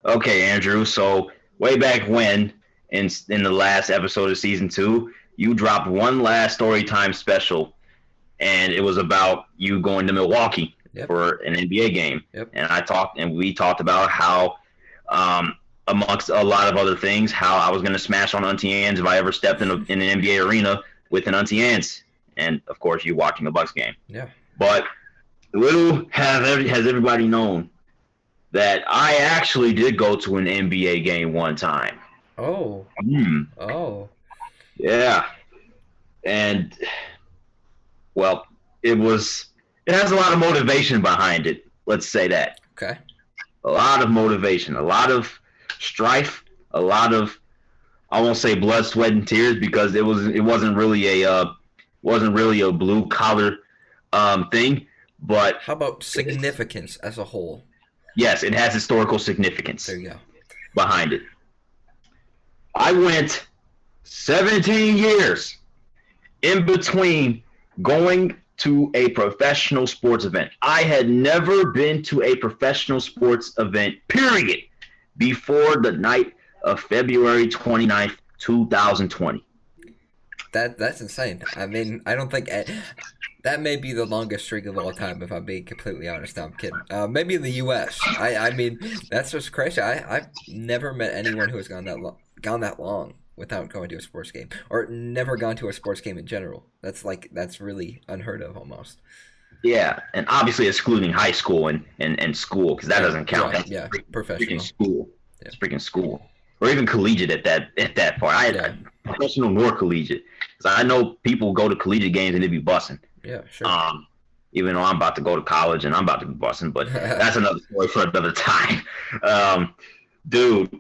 Okay, Andrew. So way back when, in the last episode of season 2, you dropped one last story time special, and it was about you going to Milwaukee Yep. for an NBA game. Yep. And we talked about how, amongst a lot of other things, how I was going to smash on Auntie Anne's if I ever stepped in an NBA arena with an Auntie Anne's, and of course you watching a Bucks game. Yeah. But has everybody known that I actually did go to an NBA game one time. Oh. Hmm. Oh. Yeah. And well, it has a lot of motivation behind it. Let's say that. Okay. A lot of motivation, a lot of strife, a lot of, I won't say blood, sweat, and tears, because it wasn't really a blue collar thing, but How about significance as a whole? yes, it has historical significance There you go. behind it. I went 17 years in between going to a professional sports event. I had never been to a professional sports event, period, before the night of February 29th, 2020. That's insane. I mean, I don't think that may be the longest streak of all time. If I'm being completely honest, no, I'm kidding. Maybe in the U.S. I mean, that's just crazy. I've never met anyone who has gone that long without going to a sports game, or never gone to a sports game in general. That's really unheard of almost. Yeah, and obviously excluding high school and school, because that doesn't count. Yeah, That's yeah, freaking professional. school. Yeah. It's freaking school, or even collegiate at that part. I had Yeah. professional nor collegiate, because I know people go to collegiate games and they be bussing. Yeah, sure. Even though I'm about to go to college and I'm about to be bussing, but that's another story for another time. Dude,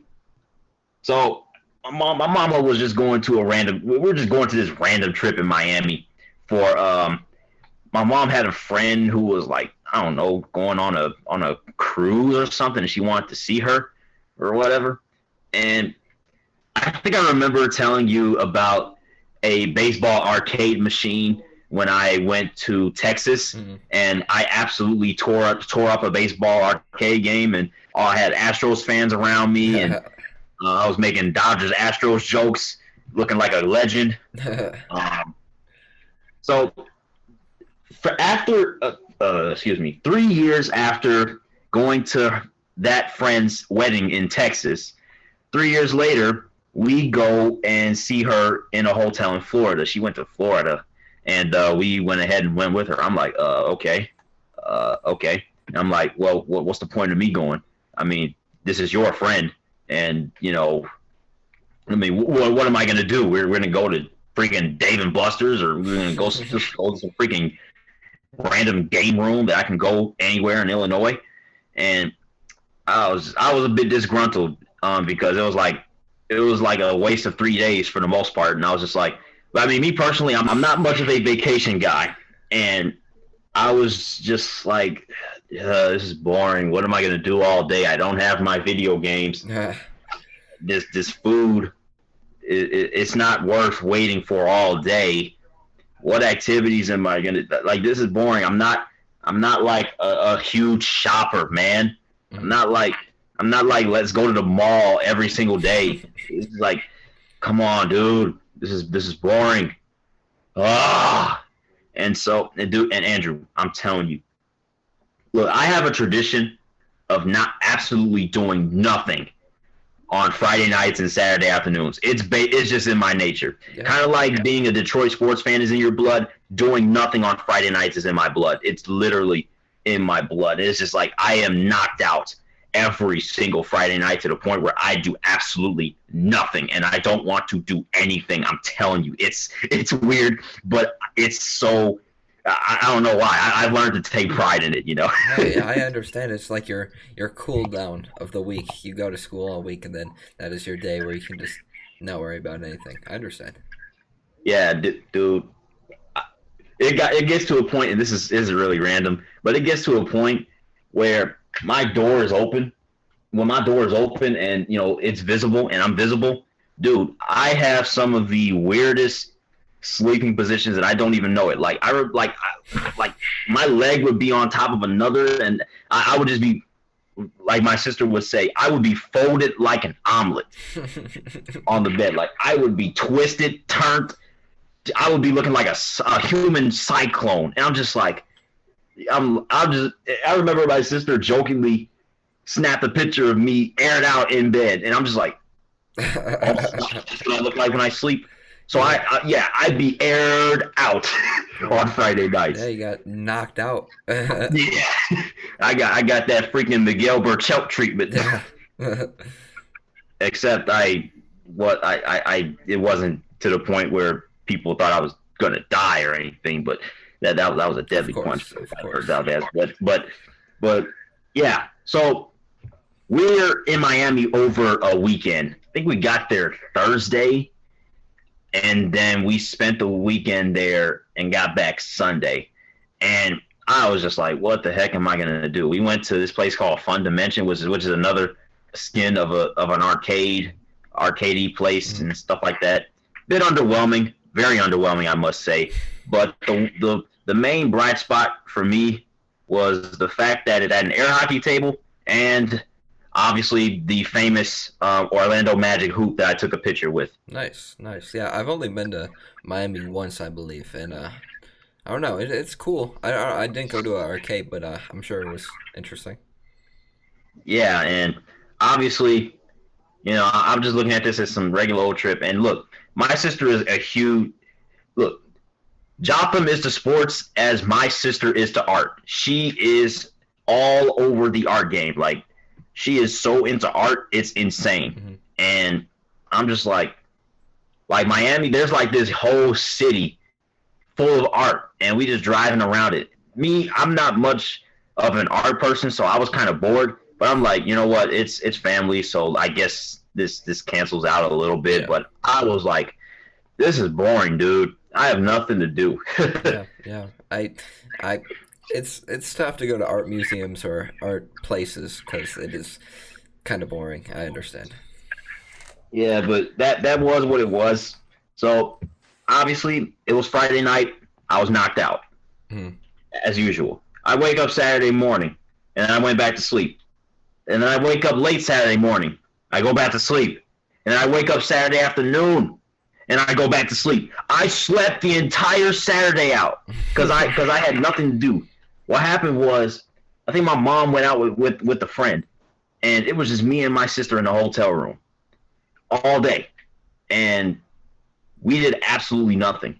so my mama was just going to we were just going to this random trip in Miami for my mom had a friend who was like, I don't know, going on a cruise or something, and she wanted to see her or whatever. And I think I remember telling you about a baseball arcade machine when I went to Texas, and I absolutely tore up a baseball arcade game, and I had Astros fans around me, and I was making Dodgers Astros jokes, looking like a legend. So for after 3 years after going to that friend's wedding in Texas, 3 years later, we go and see her in a hotel in Florida. She went to Florida, and we went ahead and went with her. I'm like, okay. And I'm like, well, what's the point of me going? I mean, this is your friend, and I mean, what am I gonna do? We're gonna go to freaking Dave and Buster's, or we're gonna go just go to some freaking random game room that I can go anywhere in Illinois. And I was a bit disgruntled because it was like a waste of 3 days for the most part, and I was just like, but I mean, me personally, I'm not much of a vacation guy, and I was just like, this is boring. What am I gonna do all day? I don't have my video games. This food, it's not worth waiting for all day. What activities am I gonna like? This is boring. I'm not like a huge shopper, man. I'm not like let's go to the mall every single day. It's like, come on, dude. This is boring. And so, and Andrew, I'm telling you, look, I have a tradition of not absolutely doing nothing on Friday nights and Saturday afternoons. It's just in my nature. Yeah. Kind of like being a Detroit sports fan is in your blood. Doing nothing on Friday nights is in my blood. It's literally in my blood. It's just like I am knocked out every single Friday night to the point where I do absolutely nothing, and I don't want to do anything. I'm telling you, it's weird, but it's so. I don't know why. I've learned to take pride in it, Yeah, I understand. It's like your cool down of the week. You go to school all week, and then that is your day where you can just not worry about anything. I understand. Yeah, dude. It gets to a point, and this is really random, but it gets to a point where my door is open. When my door is open and it's visible and I'm visible, dude, I have some of the weirdest sleeping positions that I don't even know it. Like like my leg would be on top of another, and I would just be like my sister would say, I would be folded like an omelet on the bed. Like I would be twisted, turned. I would be looking like a human cyclone, and I'm just like, I remember my sister jokingly snapped a picture of me aired out in bed, and I'm just like, oh, that's what I look like when I sleep. So I'd be aired out on Friday nights. Yeah, you got knocked out. Yeah, I got that freaking Miguel Burchelt treatment. Yeah. Except it wasn't to the point where people thought I was gonna die or anything, but that was a deadly punch. Of course. But yeah, so we're in Miami over a weekend. I think we got there Thursday, and then we spent the weekend there and got back Sunday. And I was just like, what the heck am I gonna do? We went to this place called Fun Dimension, which is another skin of an arcadey place and stuff like that. Bit underwhelming, very underwhelming, I must say. But the main bright spot for me was the fact that it had an air hockey table and obviously the famous Orlando Magic hoop that I took a picture with. Nice. Yeah, I've only been to Miami once, I believe, and I don't know, it's cool. I didn't go to an arcade, but I'm sure it was interesting. Yeah, and obviously, I'm just looking at this as some regular old trip. And look, my sister is a huge look. Jotham is to sports as my sister is to art. She is all over the art game. Like, she is so into art, it's insane. Mm-hmm. And I'm just like Miami, there's like this whole city full of art, and we just driving around it. Me, I'm not much of an art person, so I was kind of bored. But I'm like, you know what? It's family, so I guess this cancels out a little bit. Yeah. But I was like, this is boring, dude. I have nothing to do. Yeah. It's tough to go to art museums or art places because it is kind of boring. I understand. Yeah, but that was what it was. So obviously it was Friday night. I was knocked out as usual. I wake up Saturday morning and I went back to sleep. And then I wake up late Saturday morning. I go back to sleep. And then I wake up Saturday afternoon and I go back to sleep. I slept the entire Saturday out because I had nothing to do. What happened was, I think my mom went out with a friend, and it was just me and my sister in the hotel room all day, and we did absolutely nothing.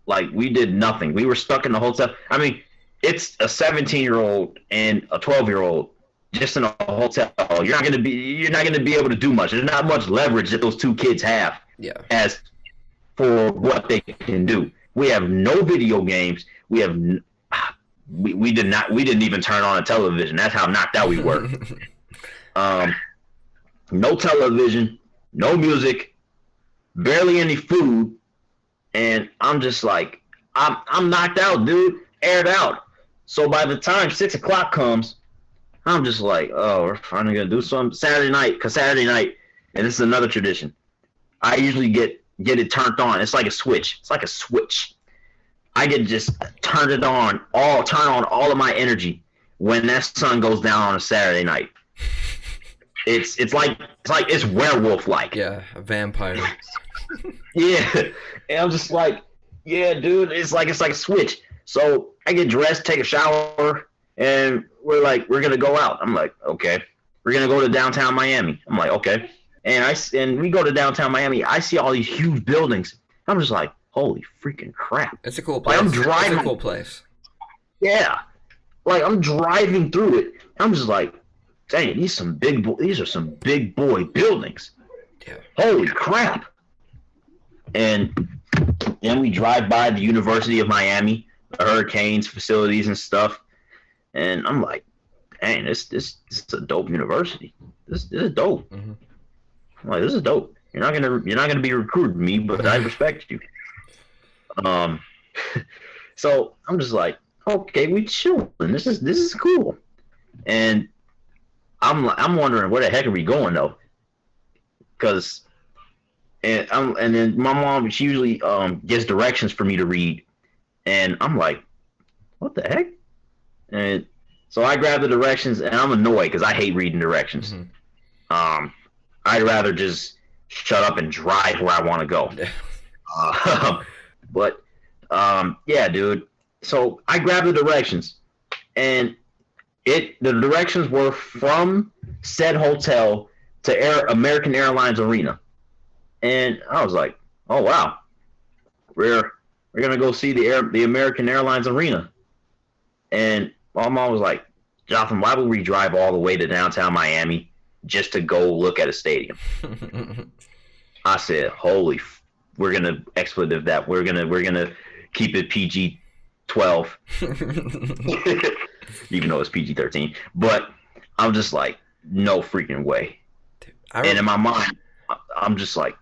Like, we did nothing. We were stuck in the hotel. I mean, it's a 17-year-old and a 12-year-old just in a hotel. You're not gonna be able to do much. There's not much leverage that those two kids have. Yeah. As for what they can do, we have no video games. We have. We didn't even turn on a television. That's how knocked out we were. No television, no music, barely any food, and I'm just like, I'm knocked out, dude, aired out. So by the time 6 o'clock comes, I'm just like, oh, we're finally gonna do something Saturday night, and this is another tradition. I usually get it turned on. It's like a switch. I get just turn on all of my energy when that sun goes down on a Saturday night. It's werewolf like. Yeah, a vampire. Yeah, and I'm just like, yeah, dude. It's like a switch. So I get dressed, take a shower, and we're gonna go out. I'm like, okay, we're gonna go to downtown Miami. I'm like, okay, and we go to downtown Miami. I see all these huge buildings. I'm just like, holy freaking crap! It's a cool place. Like, I'm driving. It's a cool place. Yeah, like I'm driving through it. I'm just like, dang, these are some big boy buildings. Yeah. Holy crap! And then we drive by the University of Miami, the Hurricanes facilities and stuff, and I'm like, dang, this is a dope university. This is dope. Mm-hmm. I'm like, this is dope. You're not gonna be recruiting me, but I respect you. So I'm just like, okay, we chilling. This is cool. And I'm wondering where the heck are we going though? And then my mom, she usually gives directions for me to read, and I'm like, what the heck? And So I grab the directions, and I'm annoyed because I hate reading directions. I'd rather just shut up and drive where I want to go. But yeah, dude. So I grabbed the directions, and the directions were from said hotel to American Airlines Arena, and I was like, oh wow, we're gonna go see the American Airlines Arena, and my mom was like, Jotham, why would we drive all the way to downtown Miami just to go look at a stadium? I said, we're gonna expletive that. We're gonna keep it PG-12, even though it's PG-13. But I'm just like, no freaking way. And in my mind, I'm just like,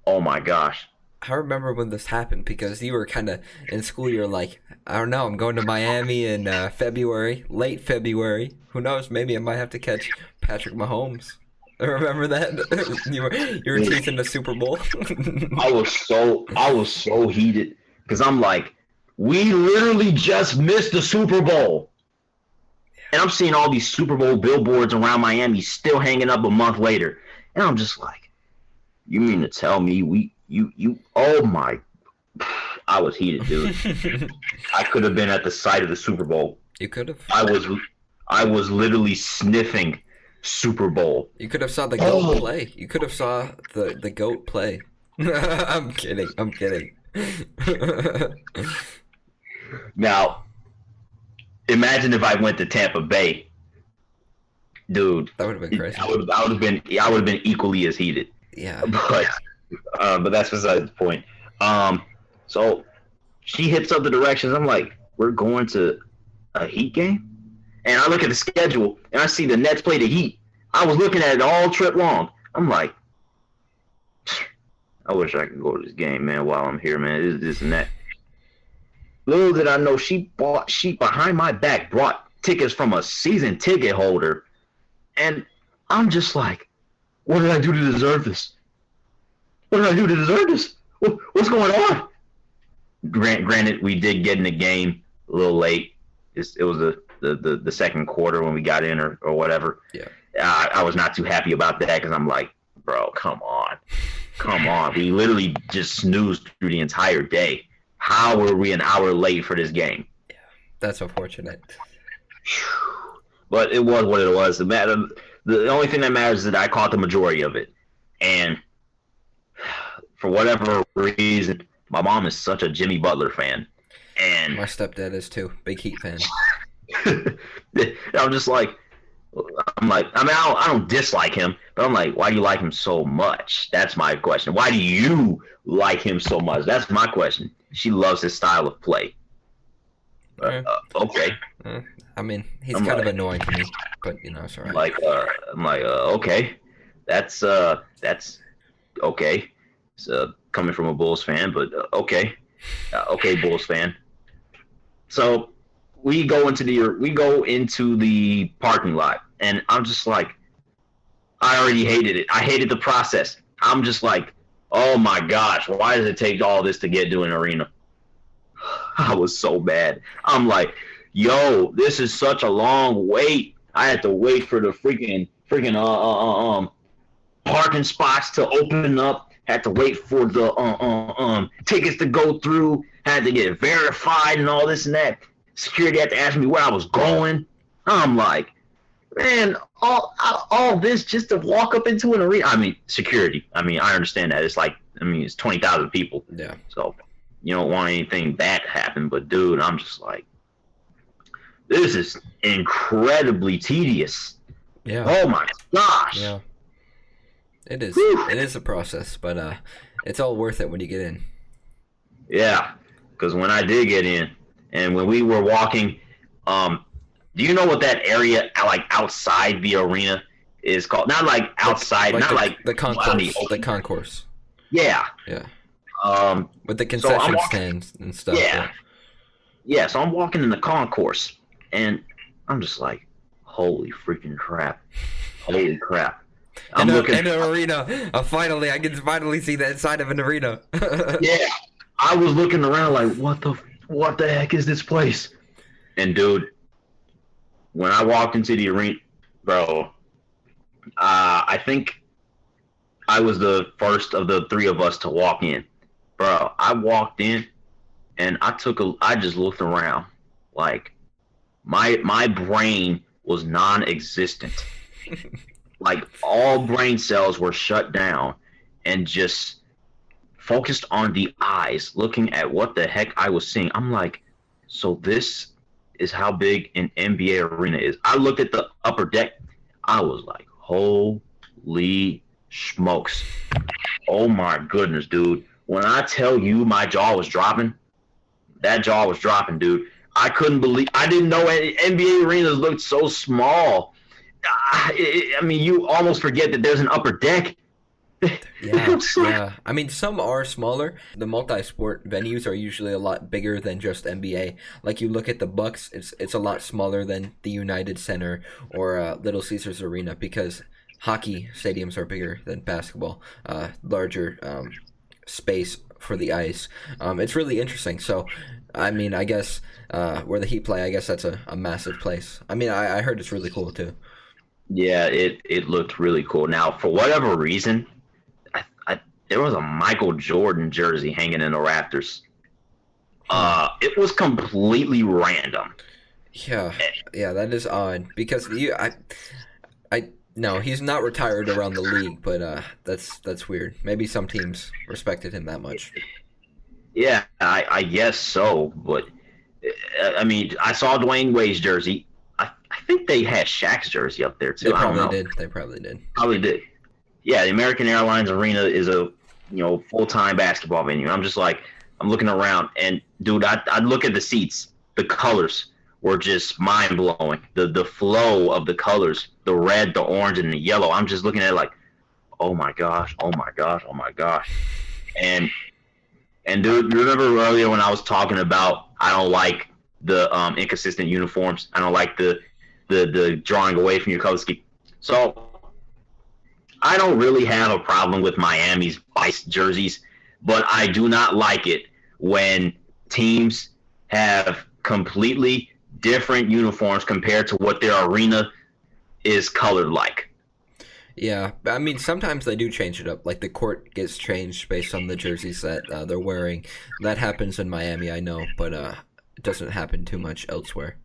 oh my gosh. I remember when this happened because you were kind of in school. You're like, I don't know, I'm going to Miami in February, late February. Who knows? Maybe I might have to catch Patrick Mahomes. Remember that? you were teasing the Super Bowl. I was so heated because I'm like, we literally just missed the Super Bowl, and I'm seeing all these Super Bowl billboards around Miami still hanging up a month later, and I'm just like, you mean to tell me you oh my, I was heated, dude. I could have been at the site of the Super Bowl. You could have. I was literally sniffing Super Bowl. You could have saw the GOAT play. You could have saw the GOAT play. I'm kidding. Now, imagine if I went to Tampa Bay, dude. That would have been crazy. I would have been equally as heated. Yeah. But that's beside the point. So she hits up the directions. I'm like, we're going to a Heat game? And I look at the schedule, and I see the Nets play the Heat. I was looking at it all trip long. I'm like, I wish I could go to this game, man, while I'm here, man. This and that. Little did I know, she behind my back brought tickets from a season ticket holder. And I'm just like, what did I do to deserve this? What did I do to deserve this? What's going on? Granted, we did get in the game a little late. It was the second quarter when we got in or whatever. Yeah. I was not too happy about that because I'm like, bro, come on. We literally just snoozed through the entire day. How were we an hour late for this game? Yeah, that's unfortunate. But it was what it was. The only thing that matters is that I caught the majority of it. And for whatever reason, my mom is such a Jimmy Butler fan. And my stepdad is too. Big Heat fan. I'm just like, I don't dislike him, but I'm like, why do you like him so much? That's my question. Why do you like him so much? That's my question. She loves his style of play. Okay. I mean, he's kind of annoying to me, but you know, it's alright. I'm like, okay, that's okay. It's coming from a Bulls fan, but okay, Bulls fan. So we go into the parking lot, and I'm just like, I already hated it. I hated the process. I'm just like, oh my gosh, why does it take all this to get to an arena? I was so bad. I'm like, yo, this is such a long wait. I had to wait for the freaking parking spots to open up. Had to wait for the tickets to go through. Had to get verified and all this and that. Security had to ask me where I was going. I'm like, man, all this just to walk up into an arena. I mean, security. I mean, I understand that. It's like, it's 20,000 people. Yeah. So you don't want anything bad to happen. But dude, I'm just like, this is incredibly tedious. Yeah. Oh my gosh. Yeah. It is. Whew. It is a process, but it's all worth it when you get in. Yeah, because when I did get in, and when we were walking, do you know what that area like outside the arena is called? Not like outside, the concourse. The concourse. Yeah. Yeah. With the concession stands and stuff. Yeah. Yeah. So I'm walking in the concourse, and I'm just like, holy freaking crap! Holy crap! I'm looking in an arena. I can finally see the inside of an arena. Yeah, I was looking around like, what the heck is this place? And dude, when I walked into the arena, bro, I think I was the first of the three of us to walk in. Bro, I walked in and I just looked around like my brain was non-existent. Like all brain cells were shut down and just focused on the eyes, looking at what the heck I was seeing. I'm like, so this is how big an NBA arena is. I looked at the upper deck. I was like, holy smokes. Oh my goodness, dude. When I tell you my jaw was dropping, that jaw was dropping, dude. I couldn't believe, I didn't know NBA arenas looked so small. I mean, you almost forget that there's an upper deck. Yeah, yeah. I mean, some are smaller. The multi-sport venues are usually a lot bigger than just NBA. Like you look at the Bucks, it's a lot smaller than the United Center or Little Caesars Arena because hockey stadiums are bigger than basketball. Larger space for the ice. It's really interesting. So, I mean, I guess where the Heat play, I guess that's a massive place. I mean, I heard it's really cool too. Yeah, it looked really cool. Now, for whatever reason, there was a Michael Jordan jersey hanging in the rafters. It was completely random. Yeah, yeah, that is odd because no, he's not retired around the league, but that's weird. Maybe some teams respected him that much. Yeah, I guess so. But I mean, I saw Dwayne Wade's jersey. I think they had Shaq's jersey up there too. They I don't probably know. did. They probably did. Probably did. Yeah, the American Airlines Arena is a full-time basketball venue. I'm just like, I'm looking around, and dude, I look at the seats. The colors were just mind-blowing. The flow of the colors, the red, the orange, and the yellow. I'm just looking at it like, oh my gosh, oh my gosh, oh my gosh. And dude, remember earlier when I was talking about I don't like the inconsistent uniforms. I don't like the drawing away from your color scheme. So I don't really have a problem with Miami's Vice jerseys, but I do not like it when teams have completely different uniforms compared to what their arena is colored like. Yeah, I mean, sometimes they do change it up. Like the court gets changed based on the jerseys that they're wearing. That happens in Miami, I know, but it doesn't happen too much elsewhere.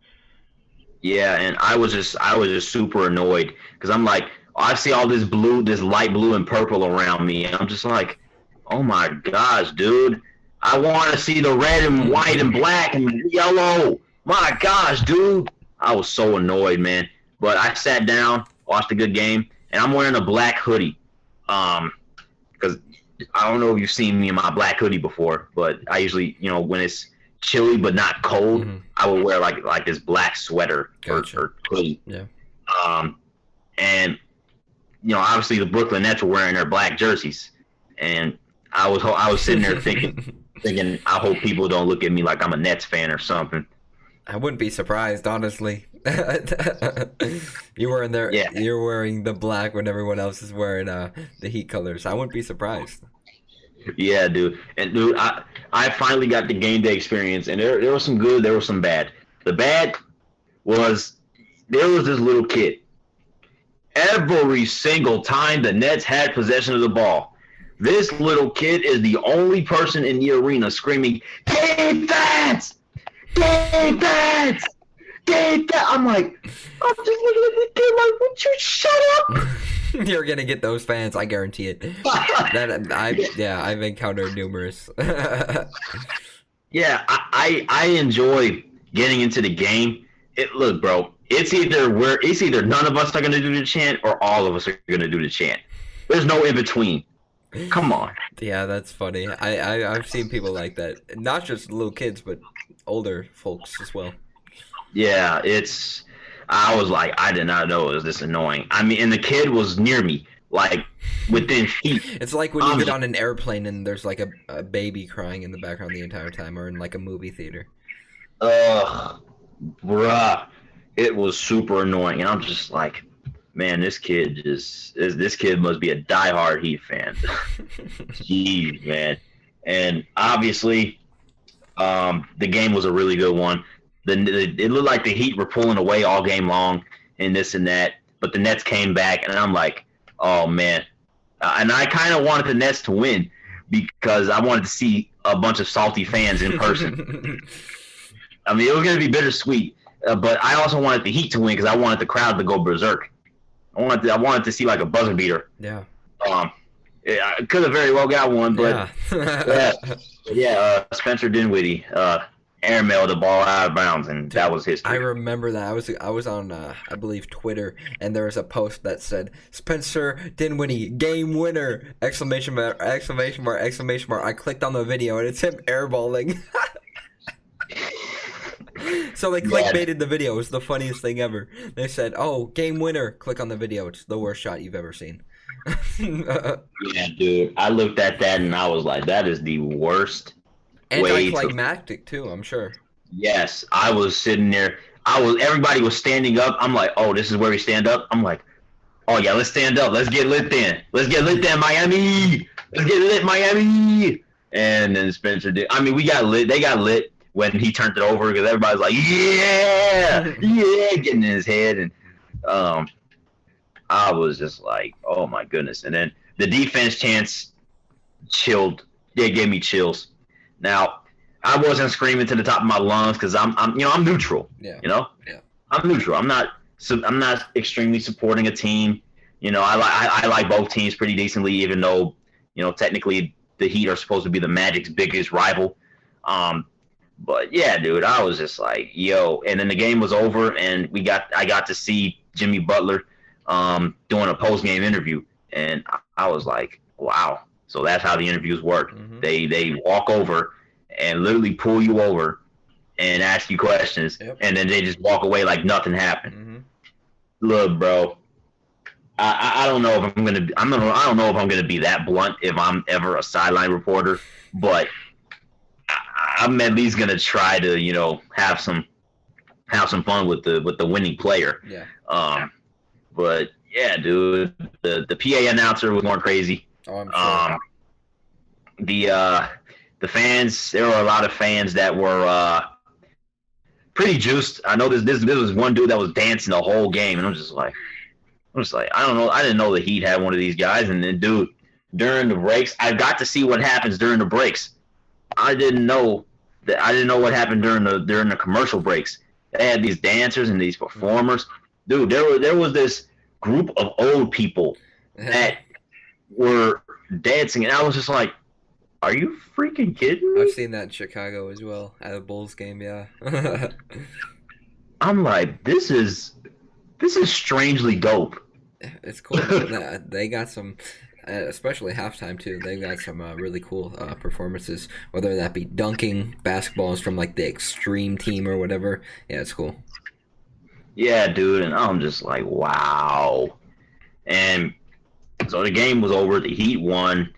Yeah, and I was just super annoyed because I'm like, I see all this blue, this light blue and purple around me, and I'm just like, oh my gosh, dude, I want to see the red and white and black and yellow. My gosh, dude, I was so annoyed, man. But I sat down, watched a good game, and I'm wearing a black hoodie, because I don't know if you've seen me in my black hoodie before, but I usually, when it's chilly but not cold, I will wear like this black sweater or hoodie. Yeah. And obviously the Brooklyn Nets were wearing their black jerseys, and I was sitting there thinking, I hope people don't look at me like I'm a Nets fan or something. I wouldn't be surprised, honestly. You were in there. Yeah. You're wearing the black when everyone else is wearing the Heat colors. I wouldn't be surprised. Yeah, dude. And dude, I finally got the game day experience, and there was some good, there was some bad. The bad was there was this little kid. Every single time the Nets had possession of the ball, this little kid is the only person in the arena screaming, "Defense! Defense! Defense!" I'm just looking at the kid like, would you shut up? You're gonna get those fans, I guarantee it. I've encountered numerous. Yeah, I enjoy getting into the game. Look, bro, it's either none of us are gonna do the chant or all of us are gonna do the chant. There's no in between. Come on. Yeah, that's funny. I've seen people like that. Not just little kids, but older folks as well. Yeah, I was like, I did not know it was this annoying. I mean, and the kid was near me, like within feet. It's like when you get on an airplane and there's like a baby crying in the background the entire time, or in like a movie theater. Ugh, bruh, it was super annoying, and I'm just like, man, this kid must be a diehard Heat fan. Jeez, man. And obviously, the game was a really good one. it looked like the Heat were pulling away all game long and this and that, but the Nets came back, and I'm like, oh man. And I kind of wanted the Nets to win because I wanted to see a bunch of salty fans in person. I mean, it was going to be bittersweet, but I also wanted the Heat to win because I wanted the crowd to go berserk. I wanted to see like a buzzer beater. Yeah. I could have very well got one, but Spencer Dinwiddie airmailed the ball out of bounds, and that was history. I remember that. I was on I believe Twitter, and there was a post that said Spencer Dinwiddie game winner exclamation mark exclamation mark exclamation mark. I clicked on the video, and it's him airballing. So they clickbaited the video. It was the funniest thing ever. They said, "Oh, game winner! Click on the video. It's the worst shot you've ever seen." Yeah, dude. I looked at that and I was like, "That is the worst." Anticlimactic too, I'm sure. Yes, I was sitting there. Everybody was standing up. I'm like, "Oh, this is where we stand up." I'm like, "Oh yeah, let's stand up. Let's get lit then. Let's get lit then, Miami. Let's get lit, Miami." And then Spencer did. I mean, we got lit. They got lit when he turned it over because everybody's like, "Yeah, yeah," getting in his head, and I was just like, oh my goodness. And then the defense chants chilled. They gave me chills. Now, I wasn't screaming to the top of my lungs because I'm neutral. Yeah. Yeah. I'm neutral. I'm not extremely supporting a team. I like both teams pretty decently, even though, technically the Heat are supposed to be the Magic's biggest rival. But yeah, dude, I was just like, yo. And then the game was over, and I got to see Jimmy Butler doing a post-game interview, and I was like, wow. So that's how the interviews work. Mm-hmm. They walk over and literally pull you over and ask you questions, yep. And then they just walk away like nothing happened. Mm-hmm. Look, bro, I don't know if I don't know if I'm gonna be that blunt if I'm ever a sideline reporter, but I'm at least gonna try to have some fun with the winning player. Yeah. But yeah, dude, the PA announcer was more crazy. Oh, I'm sure. The fans, there were a lot of fans that were pretty juiced. I know this was one dude that was dancing the whole game, and I'm just like, I don't know. I didn't know the Heat had one of these guys. And then, dude, during the breaks, I got to see what happens during the breaks. I didn't know what happened during the commercial breaks. They had these dancers and these performers. Dude, there was this group of old people that were dancing, and I was just like, are you freaking kidding me? I've seen that in Chicago as well at a Bulls game. Yeah. I'm like, this is strangely dope. It's cool. They got some, especially halftime too. They got some really cool performances, whether that be dunking basketballs from like the extreme team or whatever. Yeah, it's cool. Yeah, dude, and I'm just like, wow. And so the game was over. The Heat won,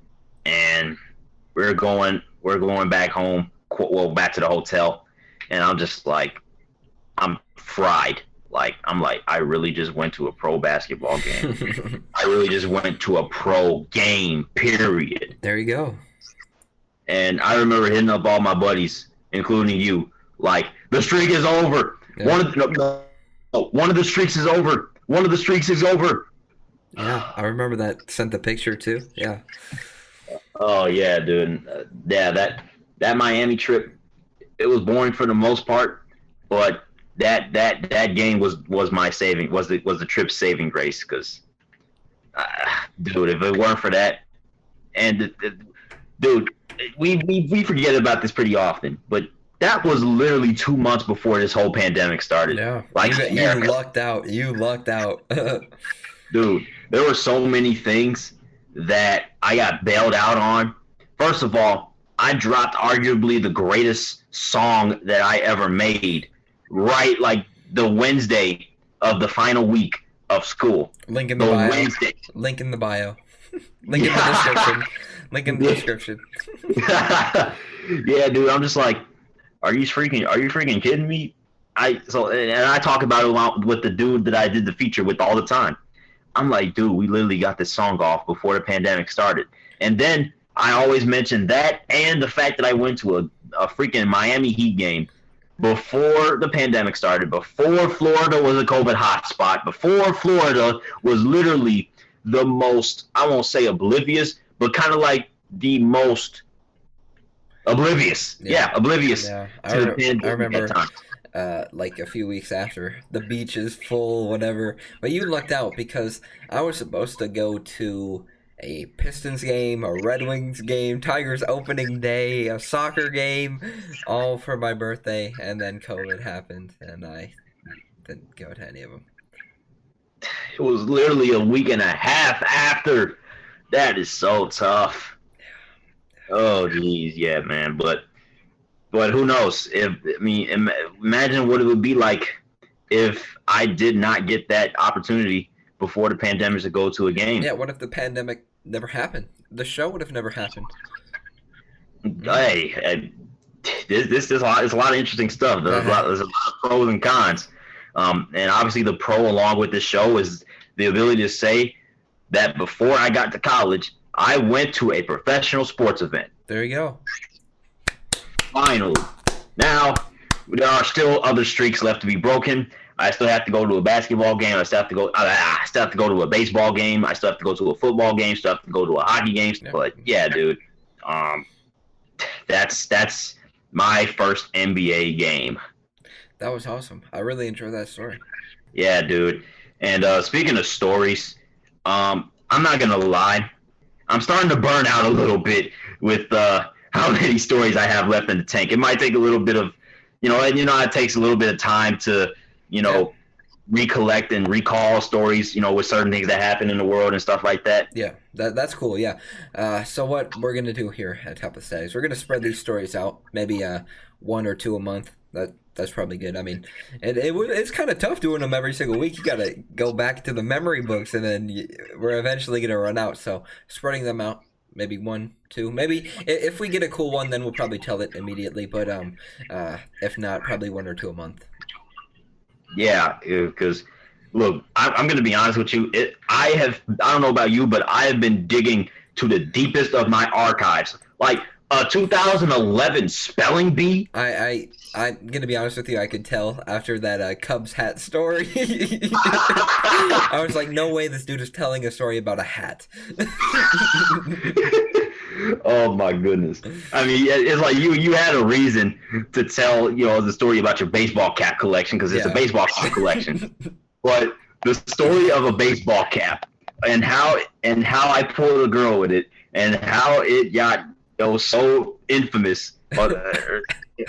and we're going back home. Well, back to the hotel, and I'm just like, I'm fried. I really just went to a pro basketball game. I really just went to a pro game, period. There you go. And I remember hitting up all my buddies, including you, like, the streak is over. Yeah. One of the streaks is over. One of the streaks is over. Yeah, I remember that. Sent the picture too. Yeah. Oh yeah, dude. Yeah, that Miami trip, it was boring for the most part, but that game was the trip's saving grace, because dude, if it weren't for that, and dude, we forget about this pretty often, but that was literally 2 months before this whole pandemic started. Yeah, like you lucked out. You lucked out. Dude, there were so many things that I got bailed out on. First of all, I dropped arguably the greatest song that I ever made, right, like the Wednesday of the final week of school. Link in the bio. Wednesday. Link in the bio. Link in the description. Link in the description. Yeah, dude, I'm just like, are you freaking kidding me? I talk about it a lot with the dude that I did the feature with all the time. I'm like, dude, we literally got this song off before the pandemic started. And then I always mention that and the fact that I went to a freaking Miami Heat game before the pandemic started, before Florida was a COVID hotspot, before Florida was literally the most, I won't say oblivious, but kind of like the most oblivious. Yeah, oblivious Yeah, to the I pandemic remember, at times. like a few weeks after the beach is full, whatever. But you lucked out because I was supposed to go to a Pistons game, a Red Wings game, Tigers opening day, a soccer game, all for my birthday, and then COVID happened, and I didn't go to any of them. It was literally a week and a half after. That is so tough. Oh, geez, yeah, man. But who knows? If I mean, imagine what it would be like if I did not get that opportunity before the pandemic to go to a game. Yeah, what if the pandemic never happened? The show would have never happened. Hey, this is a lot. It's a lot of interesting stuff. There's a lot of pros and cons. And obviously, the pro along with this show is the ability to say that before I got to college, I went to a professional sports event. There you go. Finally. Now, there are still other streaks left to be broken. I still have to go to a basketball game. I still have to go to a baseball game. I still have to go to a football game. Still have to go to a hockey game. Yeah. But yeah, dude, that's my first NBA game. That was awesome. I really enjoyed that story. Yeah, dude. And speaking of stories, I'm not gonna lie, I'm starting to burn out a little bit with how many stories I have left in the tank. It might take a little bit of, it takes a little bit of time to, recollect and recall stories, with certain things that happen in the world and stuff like that. Yeah, that's cool. Yeah. So what we're gonna do here at Top of the Status, we're gonna spread these stories out, maybe one or two a month. That's probably good. I mean, it's kind of tough doing them every single week. You gotta go back to the memory books, and then we're eventually gonna run out. So spreading them out, maybe one, two, maybe if we get a cool one, then we'll probably tell it immediately. But if not, probably one or two a month. Yeah, because look, I'm going to be honest with you. I don't know about you, but I have been digging to the deepest of my archives. Like a 2011 spelling bee. I'm gonna be honest with you. I could tell after that Cubs hat story. I was like, no way, this dude is telling a story about a hat. Oh my goodness! I mean, it's like you had a reason to tell the story about your baseball cap collection because it's a baseball cap collection. But the story of a baseball cap and how I pulled a girl with it and how it was so infamous,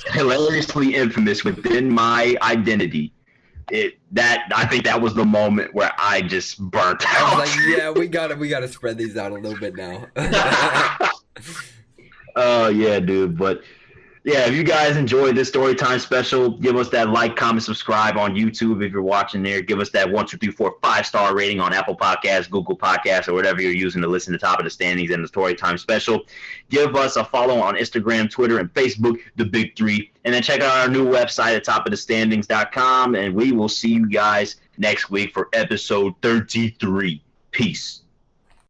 hilariously infamous within my identity. I think that was the moment where I just burnt out. I was like, yeah, we gotta spread these out a little bit now. Oh yeah, dude. But yeah, if you guys enjoyed this story time special, give us that like, comment, subscribe on YouTube if you're watching there. Give us that 1, 2, 3, 4, 5-star rating on Apple Podcasts, Google Podcasts, or whatever you're using to listen to Top of the Standings and the Story Time special. Give us a follow on Instagram, Twitter, and Facebook, the Big Three. And then check out our new website at topofthestandings.com. And we will see you guys next week for episode 33. Peace.